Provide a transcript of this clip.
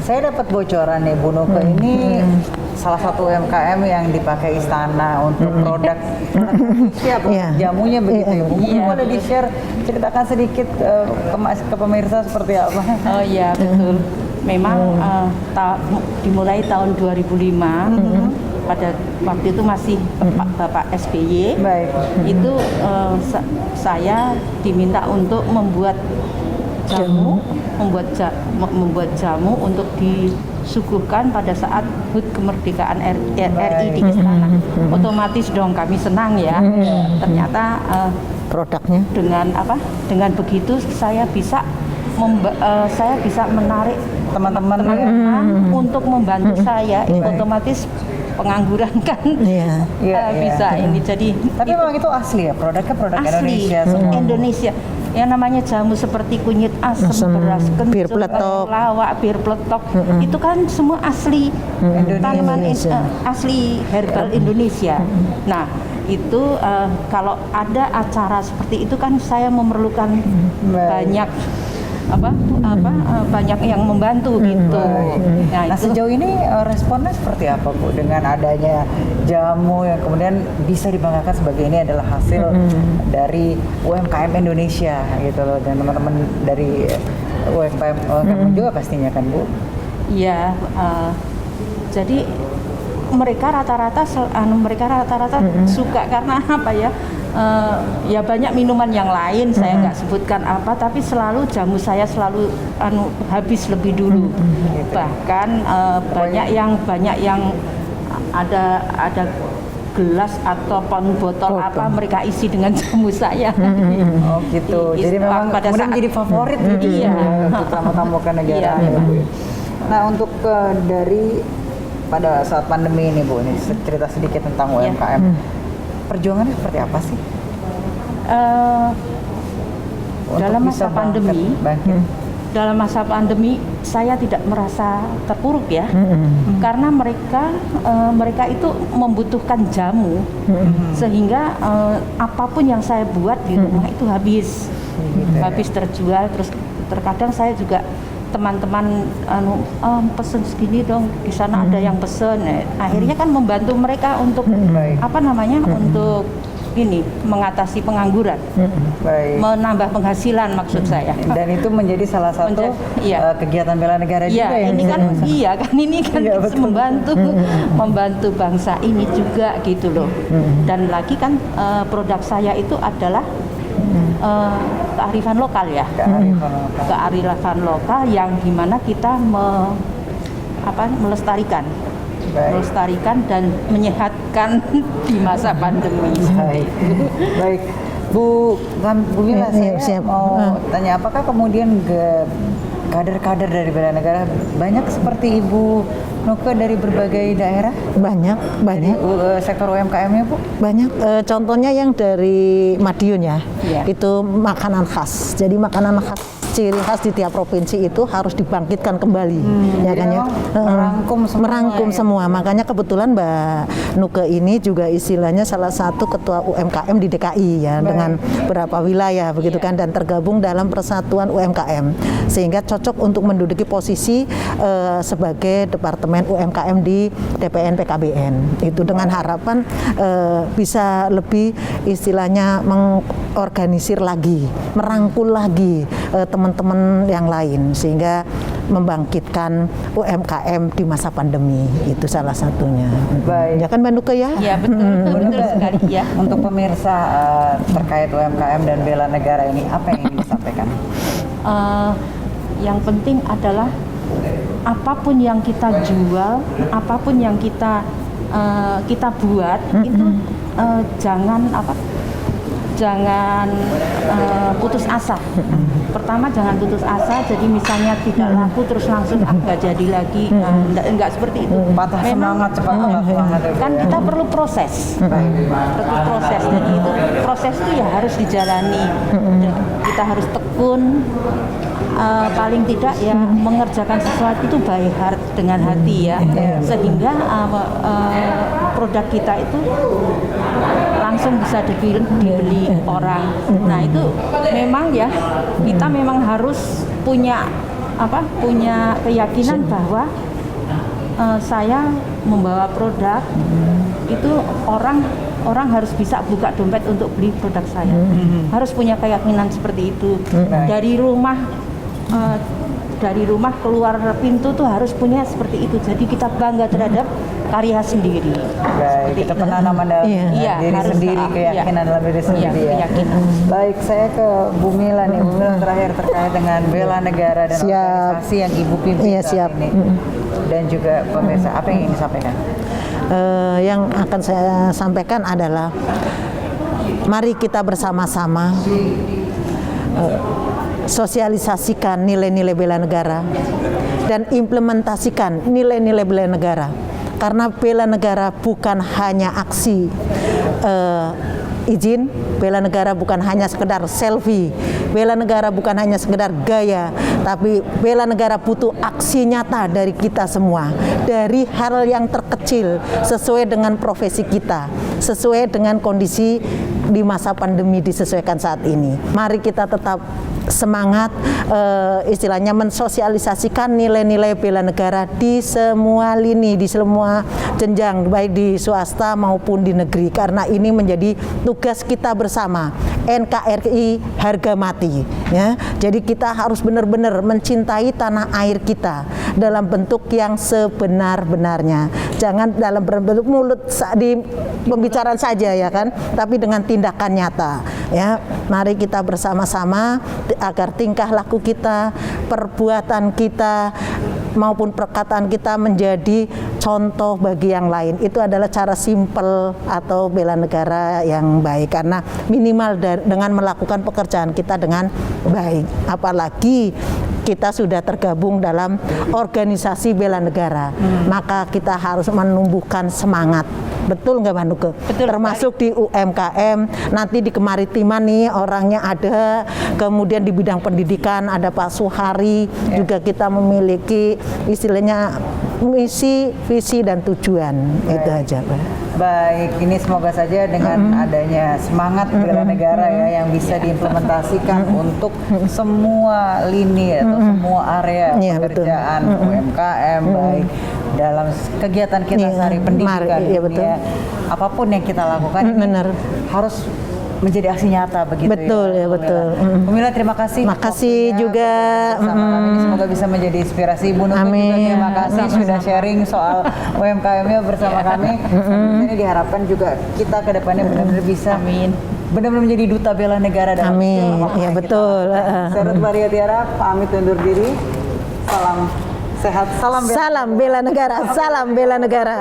Saya dapat bocoran nih Bu Nuke, ini salah satu UMKM yang dipakai Istana untuk produk siap jamunya begitu ya Bu. Mungkin boleh di-share, ceritakan sedikit ke pemirsa seperti apa? Oh iya betul. Memang dimulai tahun 2005 pada waktu itu masih Bapak SBY. Baik. Itu saya diminta untuk membuat jamu, membuat jamu untuk disuguhkan pada saat HUT kemerdekaan RI di Istana. Otomatis dong kami senang ya. Ternyata produknya dengan begitu saya bisa menarik teman-teman untuk membantu saya. Otomatis pengangguran kan bisa ini. Jadi tapi memang itu asli ya, produknya produk asli, Indonesia semua. Indonesia. Yang namanya jamu seperti kunyit asam, beras kencur, bir peletok, lawak, bir peletok, itu kan semua asli tanaman asli herbal Indonesia. Nah itu kalau ada acara seperti itu kan saya memerlukan banyak yang membantu gitu. Nah sejauh ini responnya seperti apa Bu dengan adanya jamu yang kemudian bisa dibanggakan sebagai ini adalah hasil dari UMKM Indonesia gitu loh, dan teman-teman dari UMKM juga pastinya kan Bu? Iya, jadi mereka rata-rata suka karena apa ya? Ya banyak minuman yang lain saya nggak sebutkan apa, tapi selalu jamu saya selalu habis lebih dulu. Bahkan banyak yang ada gelas atau botol apa mereka isi dengan jamu saya. Oh gitu. Jadi memang pada kemudian saat jadi favorit gitu untuk tamu-tamu ke negara. Nah untuk dari pada saat pandemi ini Bu, ini cerita sedikit tentang UMKM. Perjuangannya seperti apa sih? Dalam masa pandemi saya tidak merasa terpuruk ya, karena mereka itu membutuhkan jamu, sehingga apapun yang saya buat di rumah itu habis terjual. Terus terkadang saya juga teman-teman pesen segini dong, di sana ada yang pesen. Akhirnya kan membantu mereka untuk untuk ini mengatasi pengangguran, menambah penghasilan maksud saya. Dan itu menjadi salah satu kegiatan bela negara juga yang ini kan membantu bangsa ini juga gitu loh. Dan lagi kan produk saya itu adalah kearifan lokal ya, kearifan lokal yang dimana kita melestarikan dan menyehatkan di masa pandemi. Baik, Bu Mila, saya mau tanya, apakah kemudian kader-kader dari bela negara banyak seperti Ibu Nuke dari berbagai daerah? Banyak. Sektor UMKM-nya Bu? Banyak. Contohnya yang dari Madiun ya, itu makanan khas. Jadi makanan khas, ciri khas di tiap provinsi itu harus dibangkitkan kembali, ya kan ya? Merangkum semua. Makanya kebetulan Mbak Nuke ini juga istilahnya salah satu ketua UMKM di DKI ya, dengan beberapa wilayah begitu kan, dan tergabung dalam persatuan UMKM, sehingga cocok untuk menduduki posisi sebagai departemen UMKM di DPN PKBN. Itu dengan harapan bisa lebih istilahnya mengorganisir lagi, merangkul lagi teman-teman yang lain, sehingga membangkitkan UMKM di masa pandemi. Itu salah satunya. Baik. Ya kan Mbak Nuke ya? Iya betul sekali ya. Untuk pemirsa terkait UMKM dan bela negara ini, apa yang ingin disampaikan? Yang penting adalah apapun yang kita jual, apapun yang kita buat itu jangan putus asa. Pertama jangan putus asa. Jadi misalnya tidak laku terus langsung nggak jadi lagi. Enggak seperti itu. Patah semangat, cepat patah semangat. Kan kita perlu proses. Jadi itu proses itu ya harus dijalani. Kita harus tekun. Paling tidak ya mengerjakan sesuatu itu dengan hati ya, sehingga produk kita itu langsung bisa dibeli orang. Nah itu memang ya kita memang harus punya punya keyakinan bahwa saya membawa produk itu orang harus bisa buka dompet untuk beli produk saya. Harus punya keyakinan seperti itu. Dari rumah keluar pintu tuh harus punya seperti itu. Jadi kita bangga terhadap karya sendiri. Baik, kita penanaman dalam diri harus, sendiri, keyakinan dalam diri sendiri ya. Keyakinan. Baik, saya ke Bu Mila nih. Bu Mila terakhir terkait dengan bela negara dan organisasi yang Ibu pimpin saat ini. Dan juga pemirsa, apa yang ingin disampaikan? Yang akan saya sampaikan adalah mari kita bersama-sama sosialisasikan nilai-nilai bela negara dan implementasikan nilai-nilai bela negara, karena bela negara bukan hanya aksi izin, bela negara bukan hanya sekedar selfie, bela negara bukan hanya sekedar gaya, tapi bela negara butuh aksi nyata dari kita semua, dari hal yang terkecil sesuai dengan profesi kita, sesuai dengan kondisi di masa pandemi disesuaikan saat ini. Mari kita tetap semangat, istilahnya mensosialisasikan nilai-nilai bela negara di semua lini, di semua jenjang, baik di swasta maupun di negeri, karena ini menjadi tugas kita bersama. NKRI harga mati, ya. Jadi kita harus benar-benar mencintai tanah air kita dalam bentuk yang sebenar-benarnya. Jangan dalam bentuk mulut di pembicaraan saja, ya kan, tapi dengan tindakan nyata, ya. Mari kita bersama-sama agar tingkah laku kita, perbuatan kita maupun perkataan kita menjadi contoh bagi yang lain. Itu adalah cara simpel atau bela negara yang baik, karena minimal dengan melakukan pekerjaan kita dengan baik. Apalagi kita sudah tergabung dalam organisasi bela negara, maka kita harus menumbuhkan semangat. Betul nggak Mbak Nuke? Betul. Termasuk di UMKM, nanti di kemaritiman nih orangnya ada, kemudian di bidang pendidikan ada Pak Suhari, juga kita memiliki istilahnya misi, visi dan tujuan. Itu aja Pak. Baik, ini semoga saja dengan adanya semangat bela negara ya yang bisa diimplementasikan untuk semua lini atau semua area pekerjaan UMKM, baik dalam kegiatan kita sehari pendidikan, betul. Apapun yang kita lakukan ini harus menjadi aksi nyata begitu. Betul ya, betul. Bu Mila, terima kasih. Makasih juga bersama kami ini, semoga bisa menjadi inspirasi. Bu Nuke juga terima kasih sudah sharing soal UMKM-nya bersama kami. Ini diharapkan juga kita ke depannya benar-benar bisa benar-benar menjadi duta bela negara dalam ya betul. Saya Ruth Maria Tiara pamit undur diri. Salam sehat, salam bela negara. Salam bela negara.